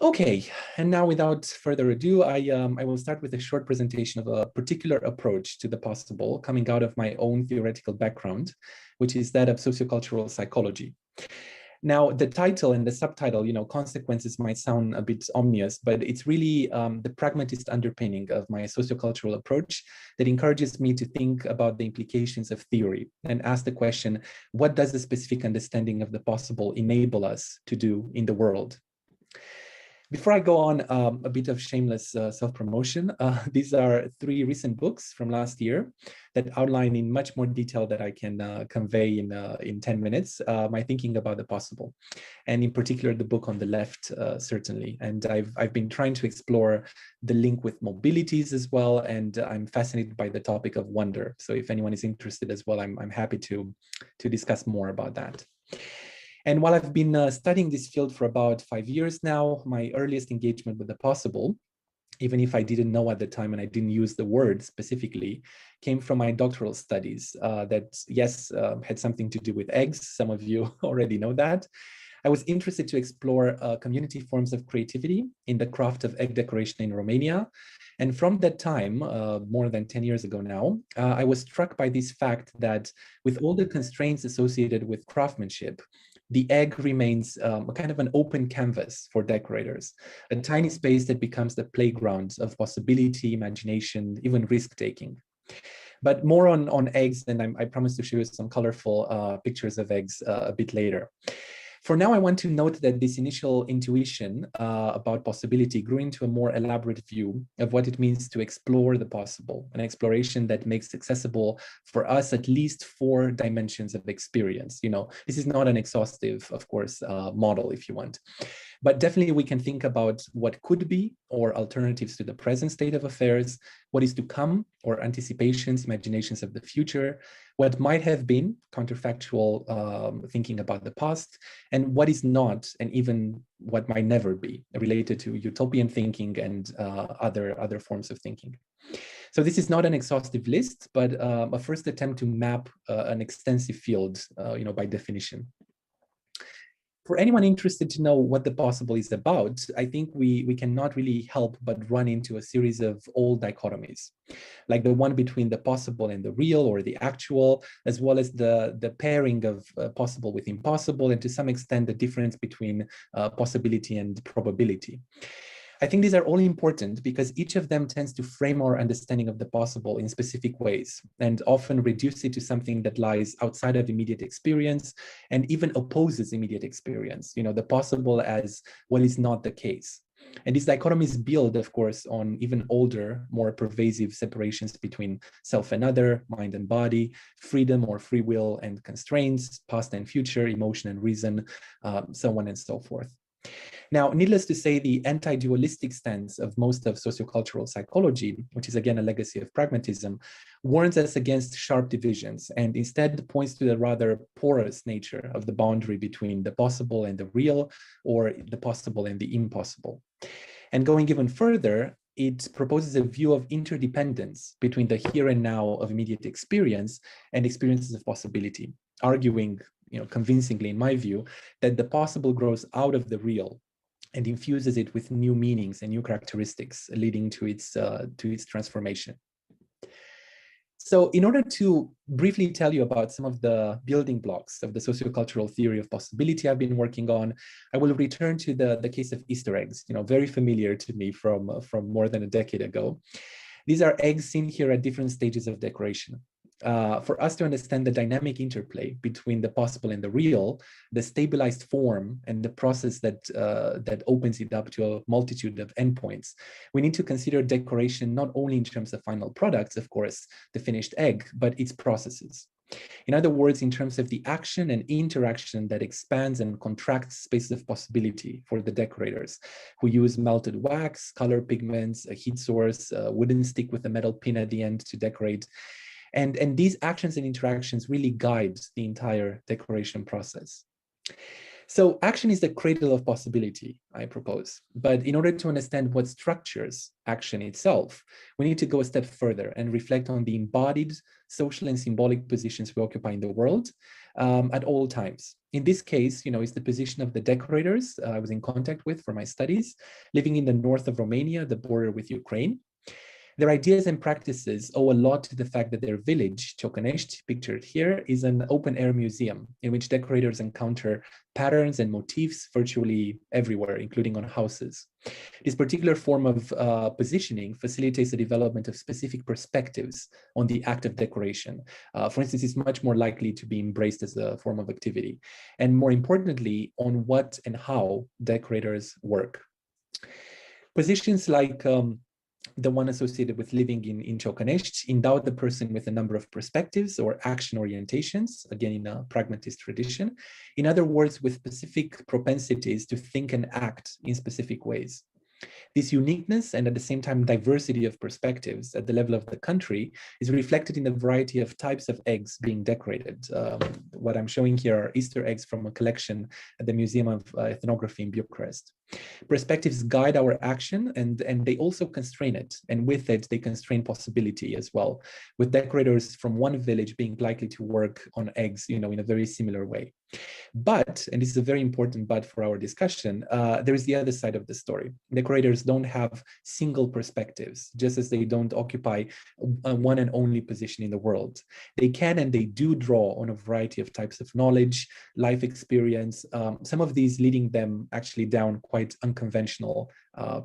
Okay, and now without further ado, I will start with a short presentation of a particular approach to the possible coming out of my own theoretical background, which is that of sociocultural psychology. Now, the title and the subtitle, consequences might sound a bit ominous, but it's really the pragmatist underpinning of my sociocultural approach that encourages me to think about the implications of theory and ask the question, what does the specific understanding of the possible enable us to do in the world? Before I go on, a bit of shameless self-promotion. These are 3 recent books from last year that outline in much more detail that I can convey in 10 minutes my thinking about the possible, and in particular the book on the left, certainly. And I've been trying to explore the link with mobilities as well, and I'm fascinated by the topic of wonder. So if anyone is interested as well, I'm happy to discuss more about that. And while I've been studying this field for about 5 years now, my earliest engagement with the possible, even if I didn't know at the time and I didn't use the word specifically, came from my doctoral studies that, yes, had something to do with eggs. Some of you already know that. I was interested to explore community forms of creativity in the craft of egg decoration in Romania. And from that time, more than 10 years ago now, I was struck by this fact that with all the constraints associated with craftsmanship, the egg remains a kind of an open canvas for decorators, a tiny space that becomes the playground of possibility, imagination, even risk-taking. But more on eggs, and I promise to show you some colorful pictures of eggs a bit later. For now, I want to note that this initial intuition about possibility grew into a more elaborate view of what it means to explore the possible, an exploration that makes accessible for us at least 4 dimensions of experience. This is not an exhaustive, of course, model, if you want. But definitely we can think about what could be or alternatives to the present state of affairs, what is to come or anticipations, imaginations of the future, what might have been, counterfactual thinking about the past, and what is not, and even what might never be, related to utopian thinking and other forms of thinking. So this is not an exhaustive list, but a first attempt to map an extensive field, by definition. For anyone interested to know what the possible is about, I think we cannot really help but run into a series of old dichotomies, like the one between the possible and the real or the actual, as well as the pairing of possible with impossible, and to some extent the difference between possibility and probability. I think these are all important because each of them tends to frame our understanding of the possible in specific ways and often reduce it to something that lies outside of immediate experience and even opposes immediate experience, the possible as what is not the case. And these dichotomies build, of course, on even older, more pervasive separations between self and other, mind and body, freedom or free will and constraints, past and future, emotion and reason, so on and so forth. Now, needless to say, the anti-dualistic stance of most of sociocultural psychology, which is again a legacy of pragmatism, warns us against sharp divisions and instead points to the rather porous nature of the boundary between the possible and the real, or the possible and the impossible. And going even further, it proposes a view of interdependence between the here and now of immediate experience and experiences of possibility, arguing, convincingly in my view, that the possible grows out of the real and infuses it with new meanings and new characteristics, leading to its transformation. So in order to briefly tell you about some of the building blocks of the sociocultural theory of possibility I've been working on, I will return to the case of Easter eggs, very familiar to me from more than a decade ago. These are eggs seen here at different stages of decoration. For us to understand the dynamic interplay between the possible and the real, the stabilized form and the process that opens it up to a multitude of endpoints, we need to consider decoration not only in terms of final products, of course, the finished egg, but its processes. In other words, in terms of the action and interaction that expands and contracts spaces of possibility for the decorators, who use melted wax, color pigments, a heat source, a wooden stick with a metal pin at the end to decorate. And these actions and interactions really guide the entire decoration process. So action is the cradle of possibility, I propose. But in order to understand what structures action itself, we need to go a step further and reflect on the embodied social and symbolic positions we occupy in the world, at all times. In this case, it's the position of the decorators I was in contact with for my studies, living in the north of Romania, the border with Ukraine. Their ideas and practices owe a lot to the fact that their village, Ciocanești, pictured here, is an open-air museum in which decorators encounter patterns and motifs virtually everywhere, including on houses. This particular form of positioning facilitates the development of specific perspectives on the act of decoration. For instance, it's much more likely to be embraced as a form of activity, and more importantly, on what and how decorators work. Positions like the one associated with living in Ciocanești endow the person with a number of perspectives or action orientations, again in a pragmatist tradition. In other words, with specific propensities to think and act in specific ways. This uniqueness and at the same time diversity of perspectives at the level of the country is reflected in the variety of types of eggs being decorated. What I'm showing here are Easter eggs from a collection at the Museum of Ethnography in Bucharest. Perspectives guide our action and they also constrain it. And with it, they constrain possibility as well, with decorators from one village being likely to work on eggs, in a very similar way. But, and this is a very important but for our discussion, there is the other side of the story. Decorators don't have single perspectives, just as they don't occupy one and only position in the world. They can and they do draw on a variety of types of knowledge, life experience, some of these leading them actually down quite unconventional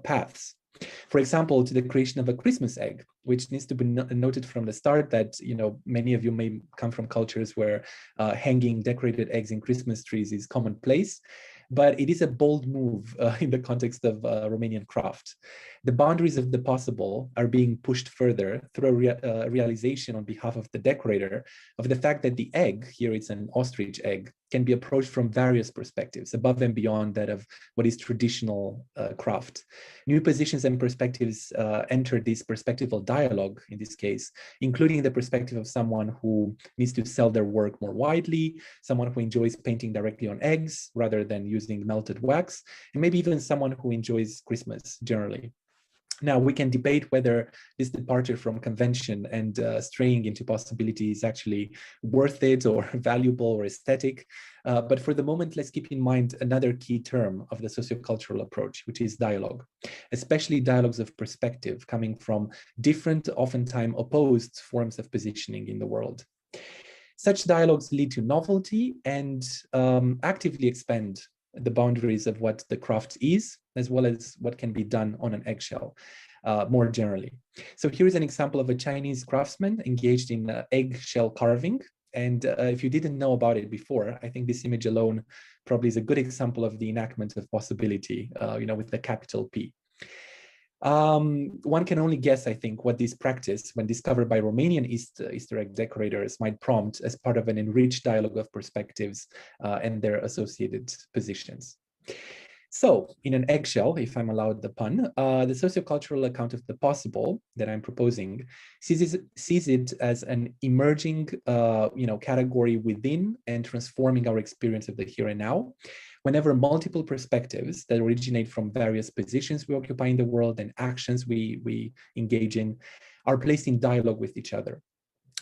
paths. For example, to the creation of a Christmas egg, which needs to be noted from the start that, many of you may come from cultures where hanging decorated eggs in Christmas trees is commonplace, but it is a bold move in the context of Romanian craft. The boundaries of the possible are being pushed further through a realization on behalf of the decorator of the fact that the egg, here it's an ostrich egg, can be approached from various perspectives, above and beyond that of what is traditional craft. New positions and perspectives enter this perspectival dialogue, in this case, including the perspective of someone who needs to sell their work more widely, someone who enjoys painting directly on eggs rather than using melted wax, and maybe even someone who enjoys Christmas generally. Now, we can debate whether this departure from convention and straying into possibility is actually worth it or valuable or aesthetic. But for the moment, let's keep in mind another key term of the sociocultural approach, which is dialogue, especially dialogues of perspective coming from different, oftentimes opposed forms of positioning in the world. Such dialogues lead to novelty and actively expand the boundaries of what the craft is, as well as what can be done on an eggshell, more generally. So here is an example of a Chinese craftsman engaged in eggshell carving. And if you didn't know about it before, I think this image alone probably is a good example of the enactment of possibility, with the capital P. One can only guess, I think, what this practice, when discovered by Romanian Easter egg decorators, might prompt as part of an enriched dialogue of perspectives and their associated positions. So, in an eggshell, if I'm allowed the pun, the sociocultural account of the possible that I'm proposing sees it as an emerging, category within and transforming our experience of the here and now, whenever multiple perspectives that originate from various positions we occupy in the world and actions we engage in are placed in dialogue with each other,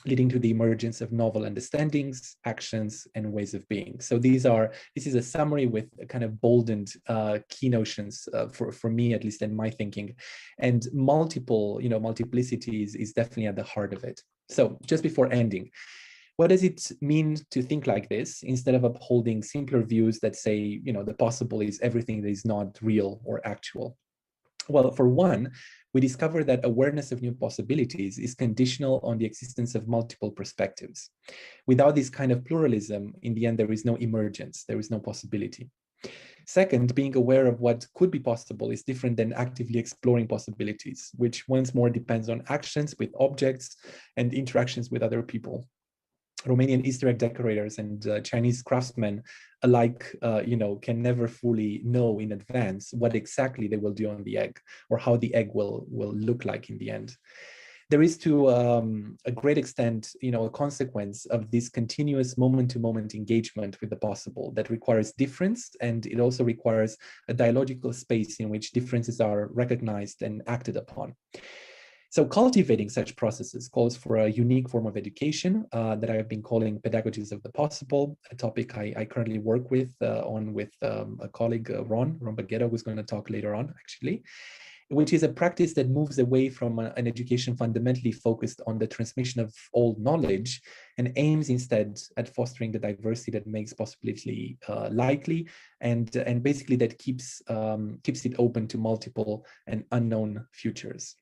leading to the emergence of novel understandings, actions, and ways of being. So this is a summary with a kind of boldened key notions for me, at least in my thinking, and multiplicity is definitely at the heart of it. So just before ending, what does it mean to think like this instead of upholding simpler views that say, the possible is everything that is not real or actual? Well, for one, we discover that awareness of new possibilities is conditional on the existence of multiple perspectives. Without this kind of pluralism, in the end, there is no emergence, there is no possibility. Second, being aware of what could be possible is different than actively exploring possibilities, which once more depends on actions with objects and interactions with other people. Romanian Easter egg decorators and Chinese craftsmen alike, can never fully know in advance what exactly they will do on the egg or how the egg will look like in the end. There is to a great extent, a consequence of this continuous moment-to-moment engagement with the possible that requires difference, and it also requires a dialogical space in which differences are recognized and acted upon. So cultivating such processes calls for a unique form of education that I've been calling Pedagogies of the Possible, a topic I currently work with a colleague, Ron Baguero, who's going to talk later on, actually, which is a practice that moves away from an education fundamentally focused on the transmission of old knowledge and aims instead at fostering the diversity that makes possibility likely, and basically that keeps it open to multiple and unknown futures.